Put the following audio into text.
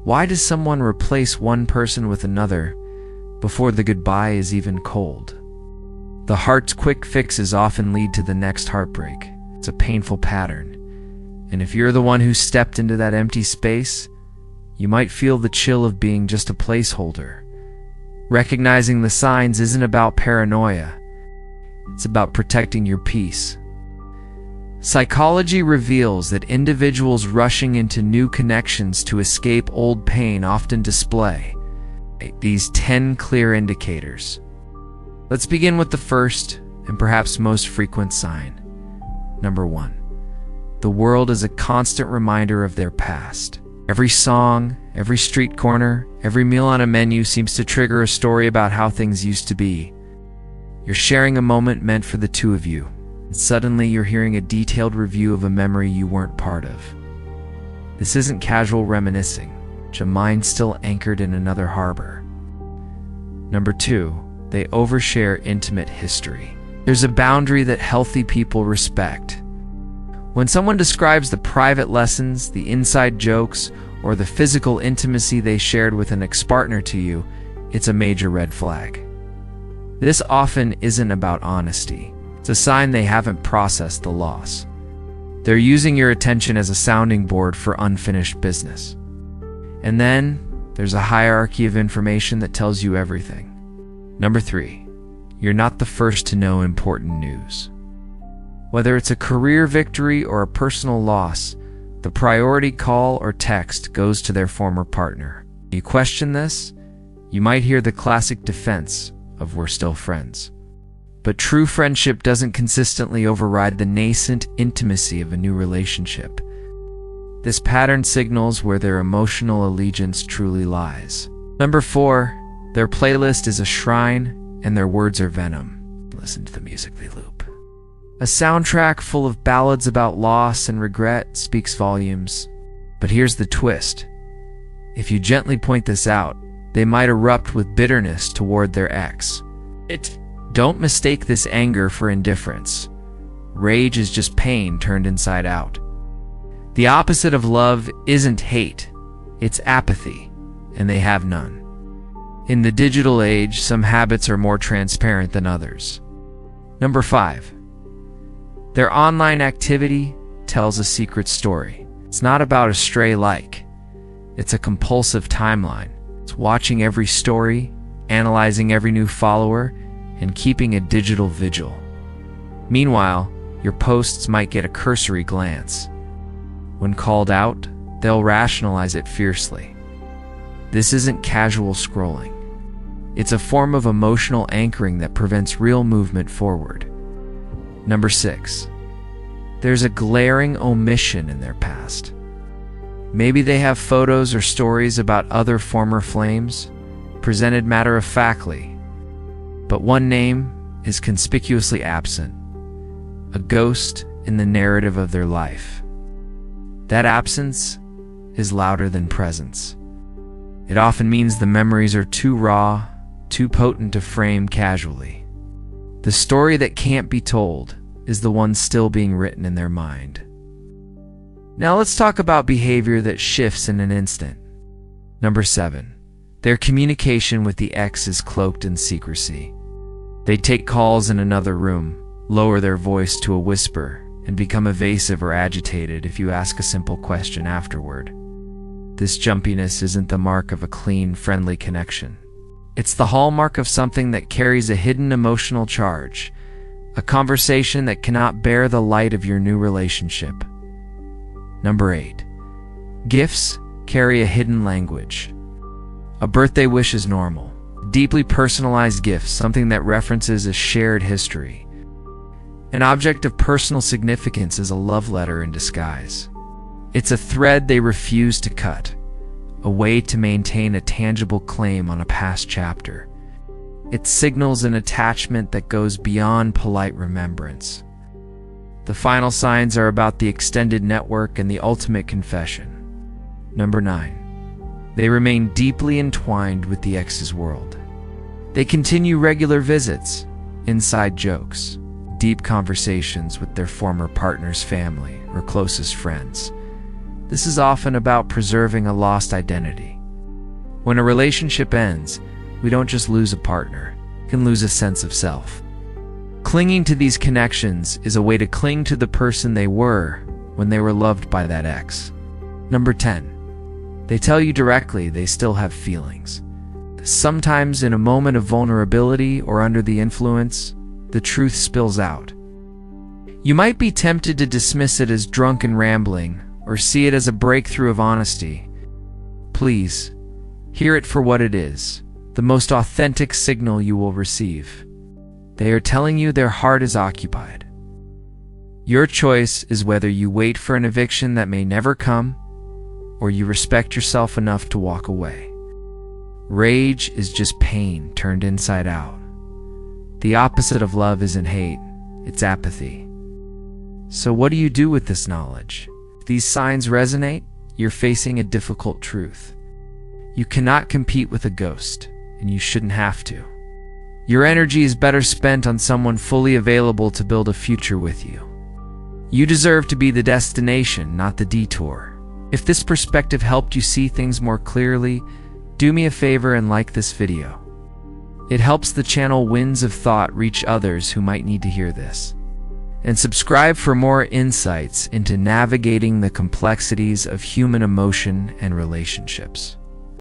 Why does someone replace one person with another before the goodbye is even cold? The heart's quick fixes often lead to the next heartbreak. It's a painful pattern. And if you're the one who stepped into that empty space, you might feel the chill of being just a placeholder. Recognizing the signs isn't about paranoia. It's about protecting your peace. Psychology reveals that individuals rushing into new connections to escape old pain often display these 10 clear indicators. Let's begin with the first and perhaps most frequent sign. Number 1. The world is a constant reminder of their past. Every song, every street corner, every meal on a menu seems to trigger a story about how things used to be. You're sharing a moment meant for the two of you, and suddenly you're hearing a detailed review of a memory you weren't part of. This isn't casual reminiscing, it's a mind still anchored in another harbor. Number 2. They overshare intimate history. There's a boundary that healthy people respect. When someone describes the private lessons, the inside jokes, or the physical intimacy they shared with an ex-partner to you, it's a major red flag. This often isn't about honesty. It's a sign they haven't processed the loss. They're using your attention as a sounding board for unfinished business. And then there's a hierarchy of information that tells you everything. Number 3. You're not the first to know important news. Whether it's a career victory or a personal loss, the priority call or text goes to their former partner. You question this, you might hear the classic defense of "we're still friends." But true friendship doesn't consistently override the nascent intimacy of a new relationship. This pattern signals where their emotional allegiance truly lies. Number 4. Their playlist is a shrine, and their words are venom. Listen to the music they loop. A soundtrack full of ballads about loss and regret speaks volumes. But here's the twist. If you gently point this out, they might erupt with bitterness toward their ex. Don't mistake this anger for indifference. Rage is just pain turned inside out. The opposite of love isn't hate, it's apathy, and they have none. In the digital age, some habits are more transparent than others. Number 5. Their online activity tells a secret story. It's not about a stray like. It's a compulsive timeline. It's watching every story, analyzing every new follower, and keeping a digital vigil. Meanwhile, your posts might get a cursory glance. When called out, they'll rationalize it fiercely. This isn't casual scrolling. It's a form of emotional anchoring that prevents real movement forward. Number 6. There's a glaring omission in their past. Maybe they have photos or stories about other former flames, presented matter-of-factly, but one name is conspicuously absent, a ghost in the narrative of their life. That absence is louder than presence. It often means the memories are too raw, too potent to frame casually. The story that can't be told is the one still being written in their mind. Now let's talk about behavior that shifts in an instant. Number 7. Their communication with the ex is cloaked in secrecy. They take calls in another room, lower their voice to a whisper, and become evasive or agitated if you ask a simple question afterward. This jumpiness isn't the mark of a clean, friendly connection. It's the hallmark of something that carries a hidden emotional charge, a conversation that cannot bear the light of your new relationship. Number 8. Gifts carry a hidden language. A birthday wish is normal. Deeply personalized gifts, something that references a shared history. An object of personal significance is a love letter in disguise. It's a thread they refuse to cut, a way to maintain a tangible claim on a past chapter. It signals an attachment that goes beyond polite remembrance. The final signs are about the extended network and the ultimate confession. Number 9. They remain deeply entwined with the ex's world. They continue regular visits, inside jokes, deep conversations with their former partner's family or closest friends. This is often about preserving a lost identity. When a relationship ends, we don't just lose a partner, we can lose a sense of self. Clinging to these connections is a way to cling to the person they were when they were loved by that ex. Number 10. They tell you directly they still have feelings. Sometimes in a moment of vulnerability or under the influence, the truth spills out. You might be tempted to dismiss it as drunken rambling or see it as a breakthrough of honesty. Please, hear it for what it is, the most authentic signal you will receive. They are telling you their heart is occupied. Your choice is whether you wait for an eviction that may never come, or you respect yourself enough to walk away. Rage is just pain turned inside out. The opposite of love isn't hate, it's apathy. So what do you do with this knowledge? If these signs resonate, you're facing a difficult truth. You cannot compete with a ghost, and you shouldn't have to. Your energy is better spent on someone fully available to build a future with you. You deserve to be the destination, not the detour. If this perspective helped you see things more clearly, do me a favor and like this video. It helps the channel Winds of Thought reach others who might need to hear this. And subscribe for more insights into navigating the complexities of human emotion and relationships.